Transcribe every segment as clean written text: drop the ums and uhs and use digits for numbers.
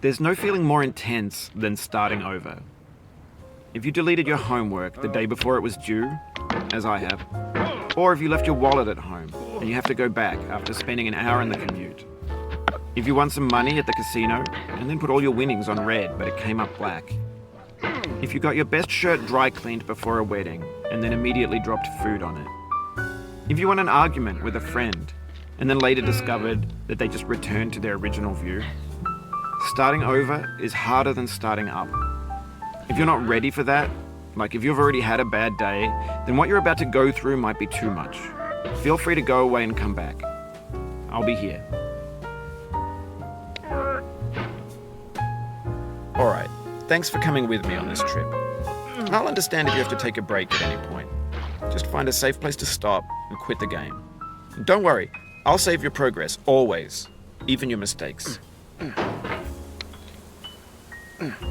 There's no feeling more intense than starting over. If you deleted your homework the day before it was due, as I have, or if you left your wallet at home and you have to go back after spending an hour in the commute. If you won some money at the casino and then put all your winnings on red but it came up black. If you got your best shirt dry cleaned before a wedding and then immediately dropped food on it. If you won an argument with a friend and then later discovered that they just returned to their original view. Starting over is harder than starting up. If you're not ready for that, like if you've already had a bad day, then what you're about to go through might be too much. Feel free to go away and come back. I'll be here. Alright, thanks for coming with me on this trip. I'll understand if you have to take a break at any point. Just find a safe place to stop and quit the game. And don't worry, I'll save your progress, always, even your mistakes.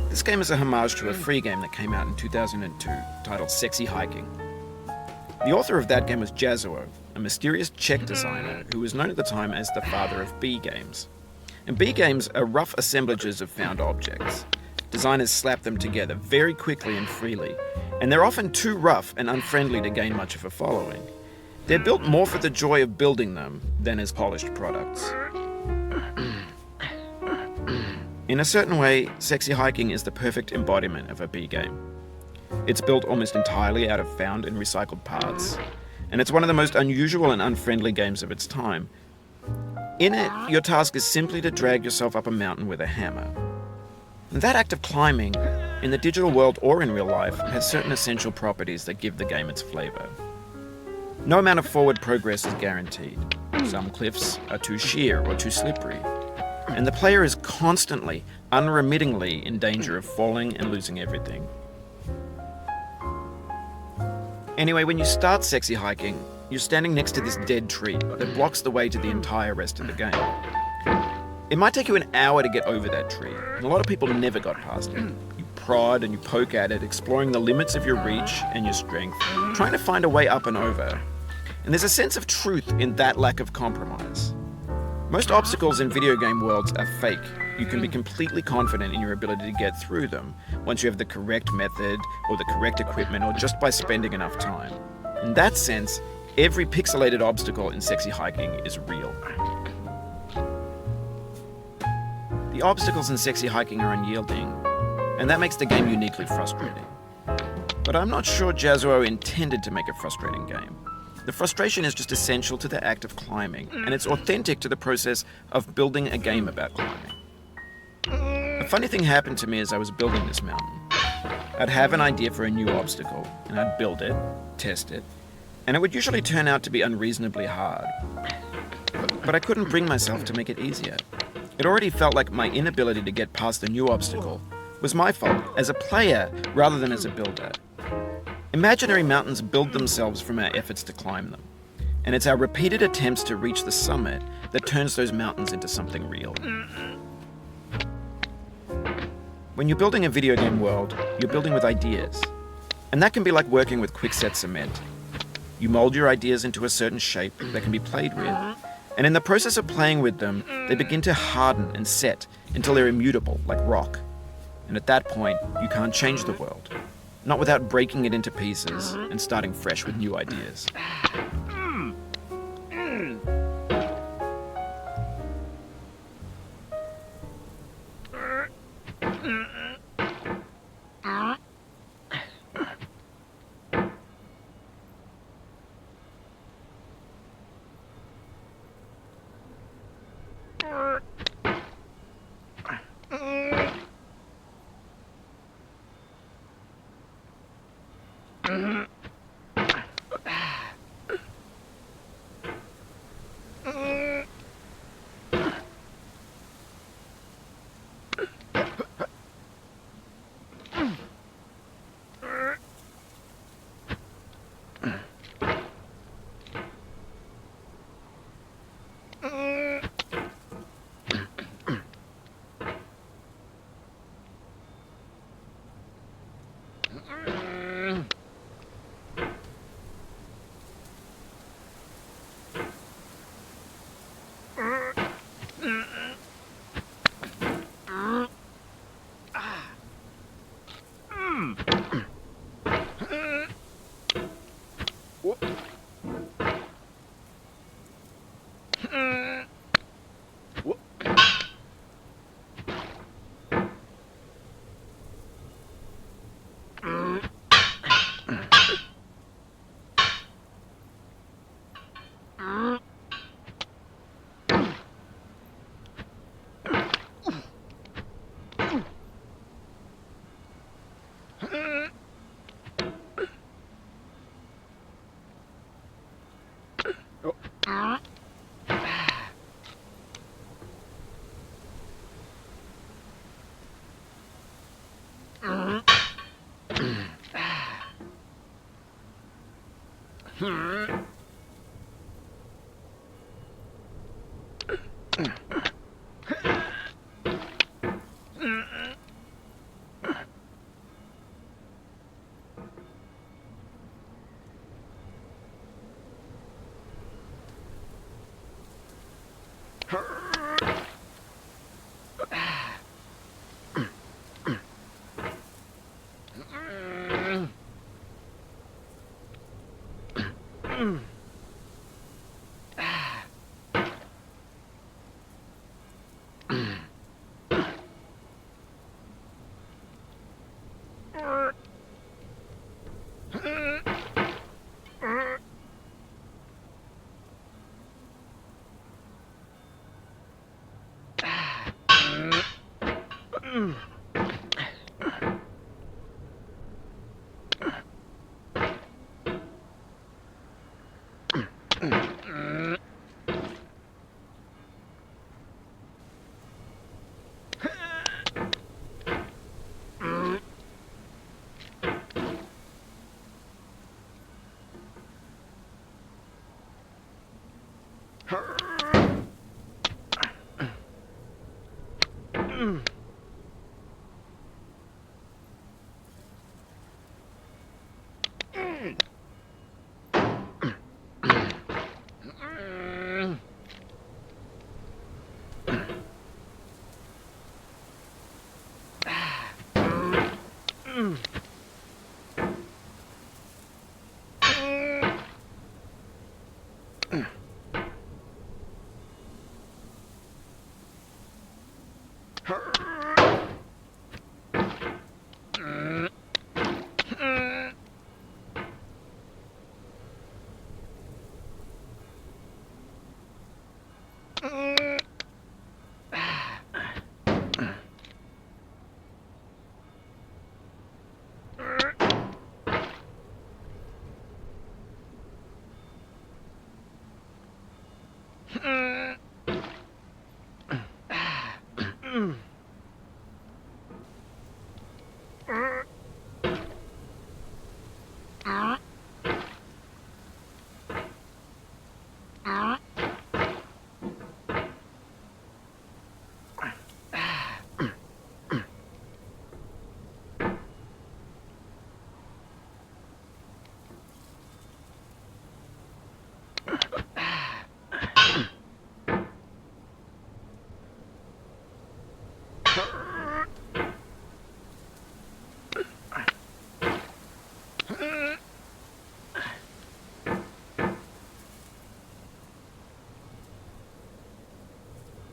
This game is a homage to a free game that came out in 2002, titled Sexy Hiking. The author of that game was Jazuo, a mysterious Czech designer who was known at the time as the father of B games. And B games are rough assemblages of found objects. Designers slap them together very quickly and freely, and they're often too rough and unfriendly to gain much of a following. They're built more for the joy of building them than as polished products. In a certain way, Sexy Hiking is the perfect embodiment of a B game. It's built almost entirely out of found and recycled parts, and it's one of the most unusual and unfriendly games of its time. In it, your task is simply to drag yourself up a mountain with a hammer. And that act of climbing, in the digital world or in real life, has certain essential properties that give the game its flavor. No amount of forward progress is guaranteed. Some cliffs are too sheer or too slippery. And the player is constantly, unremittingly in danger of falling and losing everything. Anyway, when you start Sexy Hiking, you're standing next to this dead tree that blocks the way to the entire rest of the game. It might take you an hour to get over that tree, and a lot of people never got past it. You prod and you poke at it, exploring the limits of your reach and your strength, trying to find a way up and over. And there's a sense of truth in that lack of compromise. Most obstacles in video game worlds are fake. You can be completely confident in your ability to get through them once you have the correct method or the correct equipment or just by spending enough time. In that sense, every pixelated obstacle in Sexy Hiking is real. The obstacles in Sexy Hiking are unyielding, and that makes the game uniquely frustrating. But I'm not sure Jazuo intended to make a frustrating game. The frustration is just essential to the act of climbing, and it's authentic to the process of building a game about climbing. A funny thing happened to me as I was building this mountain. I'd have an idea for a new obstacle, and I'd build it, test it, and it would usually turn out to be unreasonably hard. But I couldn't bring myself to make it easier. It already felt like my inability to get past the new obstacle was my fault as a player rather than as a builder. Imaginary mountains build themselves from our efforts to climb them, and it's our repeated attempts to reach the summit that turns those mountains into something real. When you're building a video game world, you're building with ideas, and that can be like working with quickset cement. You mold your ideas into a certain shape that can be played with, and in the process of playing with them, they begin to harden and set until they're immutable, like rock. And at that point, you can't change the world. Not without breaking it into pieces and starting fresh with new ideas.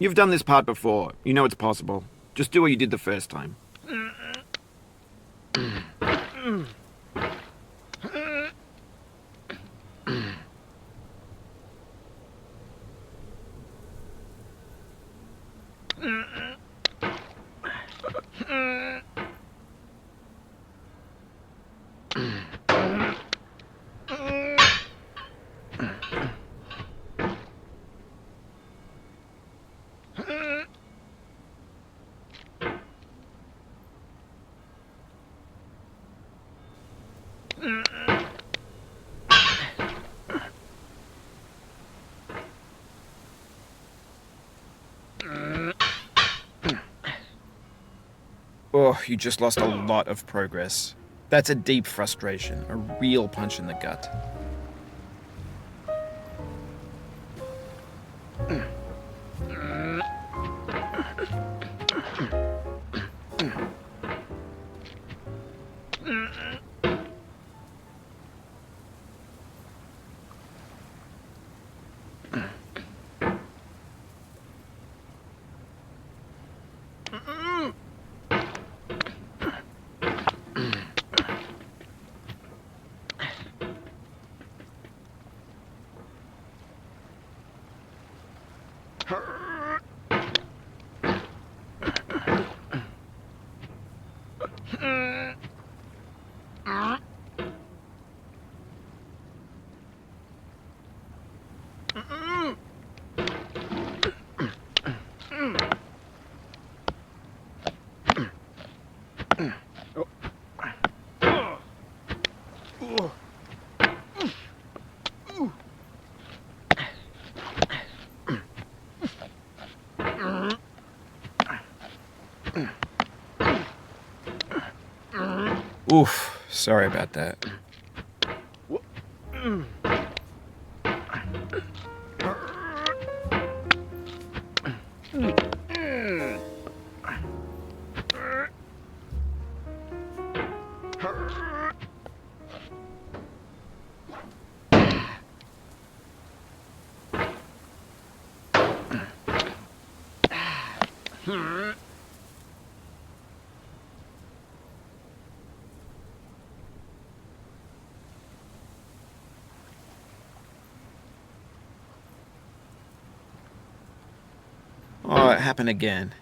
You've done this part before. You know it's possible. Just do what you did the first time. Oh, you just lost a lot of progress. That's a deep frustration, a real punch in the gut. Oof, sorry about that. Oh, it happened again.